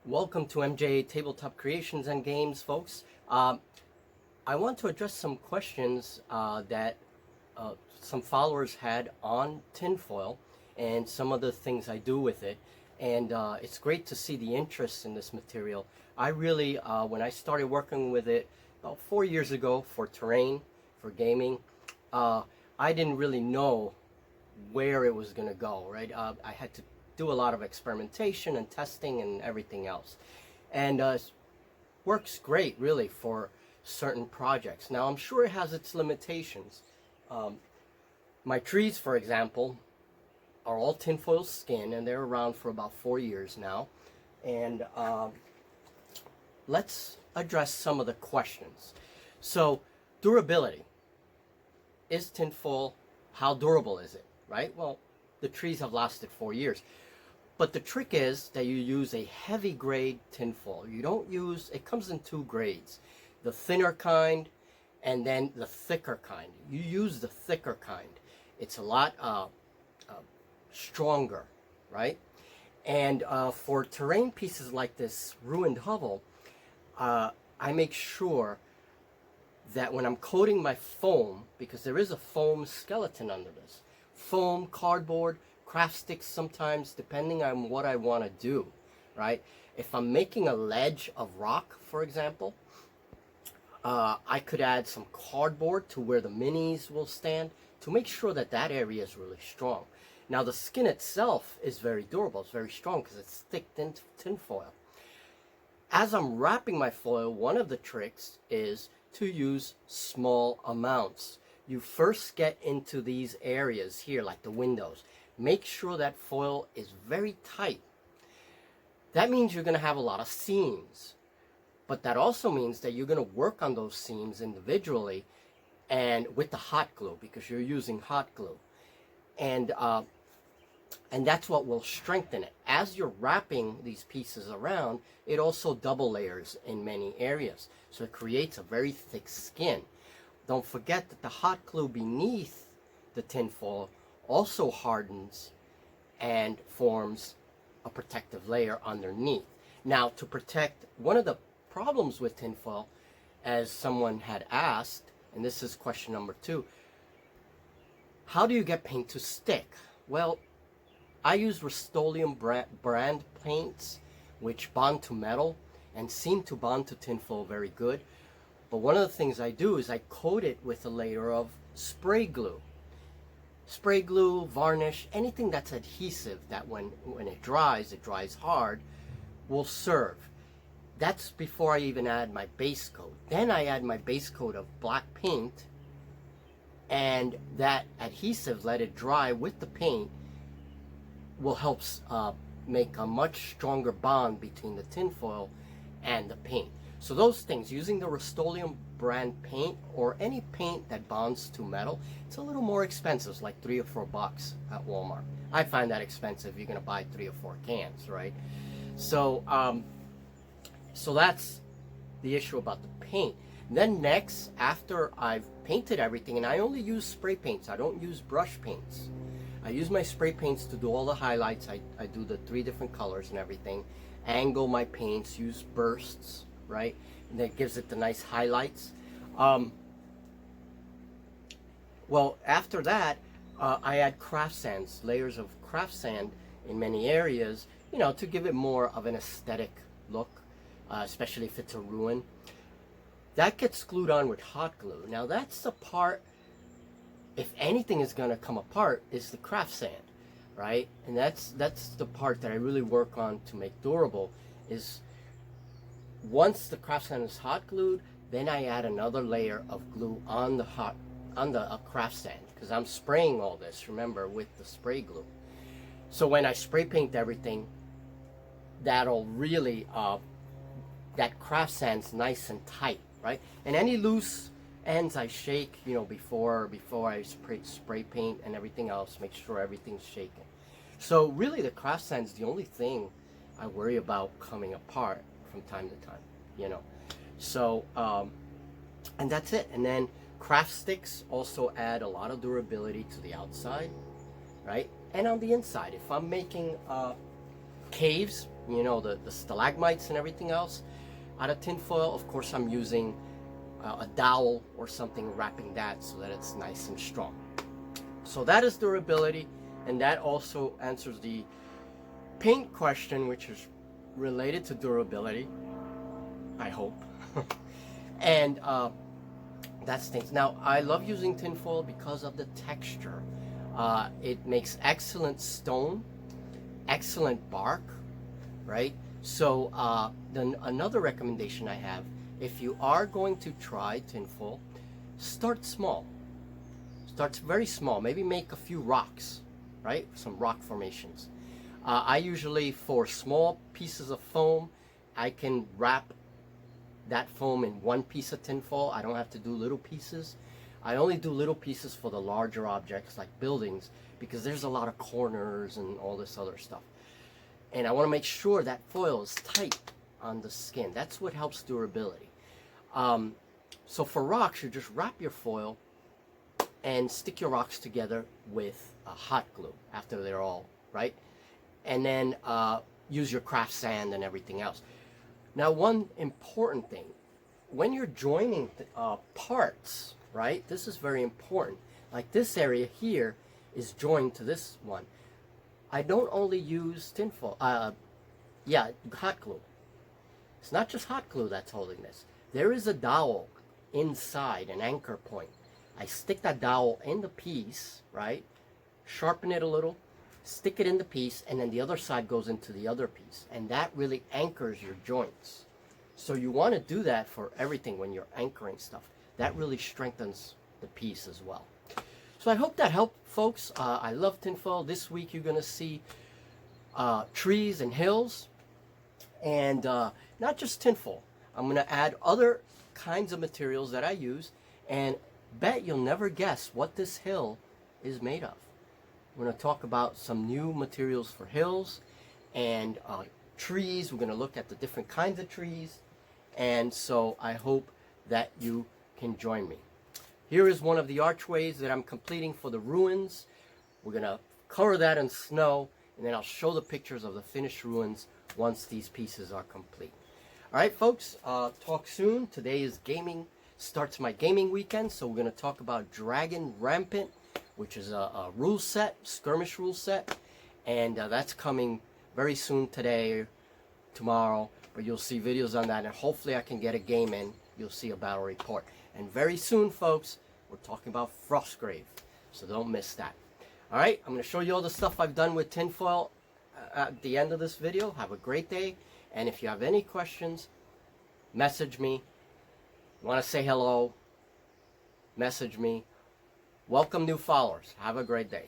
Welcome to MJ Tabletop Creations and Games, folks. I want to address some questions that some followers had on tinfoil and some of the things I do with it. And it's great to see the interest in this material. I really, when I started working with it about 4 years ago for terrain, for gaming, I didn't really know where it was going to go, right? I had to do a lot of experimentation and testing and everything else. And works great, really, for certain projects. Now, I'm sure it has its limitations. My trees, for example, are all tinfoil skin, and they're around for about 4 years now. And let's address some of the questions. So, durability. Is tinfoil, how durable is it, right? Well, the trees have lasted 4 years. But the trick is that you use a heavy grade tinfoil. You don't use, it comes in two grades, the thinner kind and then the thicker kind. You use the thicker kind. It's a lot stronger, right? And for terrain pieces like this ruined hovel, I make sure that when I'm coating my foam, because there is a foam skeleton under this, foam, cardboard, craft sticks sometimes, depending on what I want to do, right? If I'm making a ledge of rock, for example, I could add some cardboard to where the minis will stand to make sure that that area is really strong. Now, the skin itself is very durable. It's very strong because it's thick tin foil. As I'm wrapping my foil, one of the tricks is to use small amounts. You first get into these areas here, like the windows. Make sure that foil is very tight. That means you're going to have a lot of seams. But that also means that you're going to work on those seams individually and with the hot glue, because you're using hot glue. And that's what will strengthen it. As you're wrapping these pieces around, it also double layers in many areas. So it creates a very thick skin. Don't forget that the hot glue beneath the tinfoil also hardens and forms a protective layer underneath. Now, to protect, one of the problems with tinfoil, as someone had asked, and this is question number 2, how do you get paint to stick? Well, I use Rust-Oleum brand paints, which bond to metal and seem to bond to tinfoil very good. But one of the things I do is I coat it with a layer of spray glue. Spray glue, varnish, anything that's adhesive that when it dries hard, will serve. That's before I even add my base coat. Then I add my base coat of black paint, and that adhesive, let it dry with the paint, will help make a much stronger bond between the tinfoil and the paint. So those things, using the Rust-Oleum brand paint or any paint that bonds to metal, it's a little more expensive. It's like $3 or $4 at Walmart. I find that expensive. You're gonna buy 3 or 4 cans, right? So, so that's the issue about the paint. And then next, after I've painted everything, and I only use spray paints. I don't use brush paints. I use my spray paints to do all the highlights. I do the 3 different colors and everything. Angle my paints, use bursts, right? And that gives it the nice highlights. Well, after that, I add craft sands, layers of craft sand in many areas, you know, to give it more of an aesthetic look, especially if it's a ruin. That gets glued on with hot glue. Now, that's the part, if anything is going to come apart, is the craft sand, right? And that's the part that I really work on to make durable, is once the craft sand is hot glued, then I add another layer of glue on the craft sand, because I'm spraying all this, remember, with the spray glue. So when I spray paint everything, that'll really that craft sand's nice and tight, right? And any loose ends I shake, you know, before I spray paint and everything else, make sure everything's shaken. So really, the craft sand's the only thing I worry about coming apart from time to time, you know. So and that's it. And then craft sticks also add a lot of durability to the outside, right? And on the inside, if I'm making caves, you know, the stalagmites and everything else out of tinfoil, of course I'm using a dowel or something wrapping that so that it's nice and strong. So that is durability, and that also answers the paint question, which is related to durability, I hope. And that's things. Now, I love using tinfoil because of the texture. It makes excellent stone, excellent bark, right? So then another recommendation I have, if you are going to try tinfoil, start small. Start very small. Maybe make a few rocks, right? Some rock formations. I usually, for small pieces of foam, I can wrap that foam in one piece of tinfoil. I don't have to do little pieces. I only do little pieces for the larger objects like buildings, because there's a lot of corners and all this other stuff. And I want to make sure that foil is tight on the skin. That's what helps durability. So for rocks, you just wrap your foil and stick your rocks together with hot glue after they're all right. And then use your craft sand and everything else. Now, one important thing, when you're joining parts, right, this is very important. Like this area here is joined to this one. I don't only use tinfoil, hot glue. It's not just hot glue that's holding this. There is a dowel inside, an anchor point. I stick that dowel in the piece, right? Sharpen it a little, stick it in the piece, and then the other side goes into the other piece. And that really anchors your joints. So you want to do that for everything when you're anchoring stuff. That really strengthens the piece as well. So I hope that helped, folks. I love tinfoil. This week you're going to see trees and hills, and not just tinfoil. I'm going to add other kinds of materials that I use, and bet you'll never guess what this hill is made of. We're going to talk about some new materials for hills and trees. We're going to look at the different kinds of trees, and so I hope that you can join me. Here is one of the archways that I'm completing for the ruins. We're going to cover that in snow, and then I'll show the pictures of the finished ruins once these pieces are complete. All right, folks, talk soon. Today is starts my gaming weekend, so we're going to talk about Dragon Rampant, which is a rule set, skirmish rule set, and that's coming very soon today, tomorrow, but you'll see videos on that, and hopefully I can get a game in. You'll see a battle report. And very soon, folks, we're talking about Frostgrave, so don't miss that. All right, I'm going to show you all the stuff I've done with tinfoil at the end of this video. Have a great day, and if you have any questions, message me. Want to say hello, message me. Welcome new followers. Have a great day.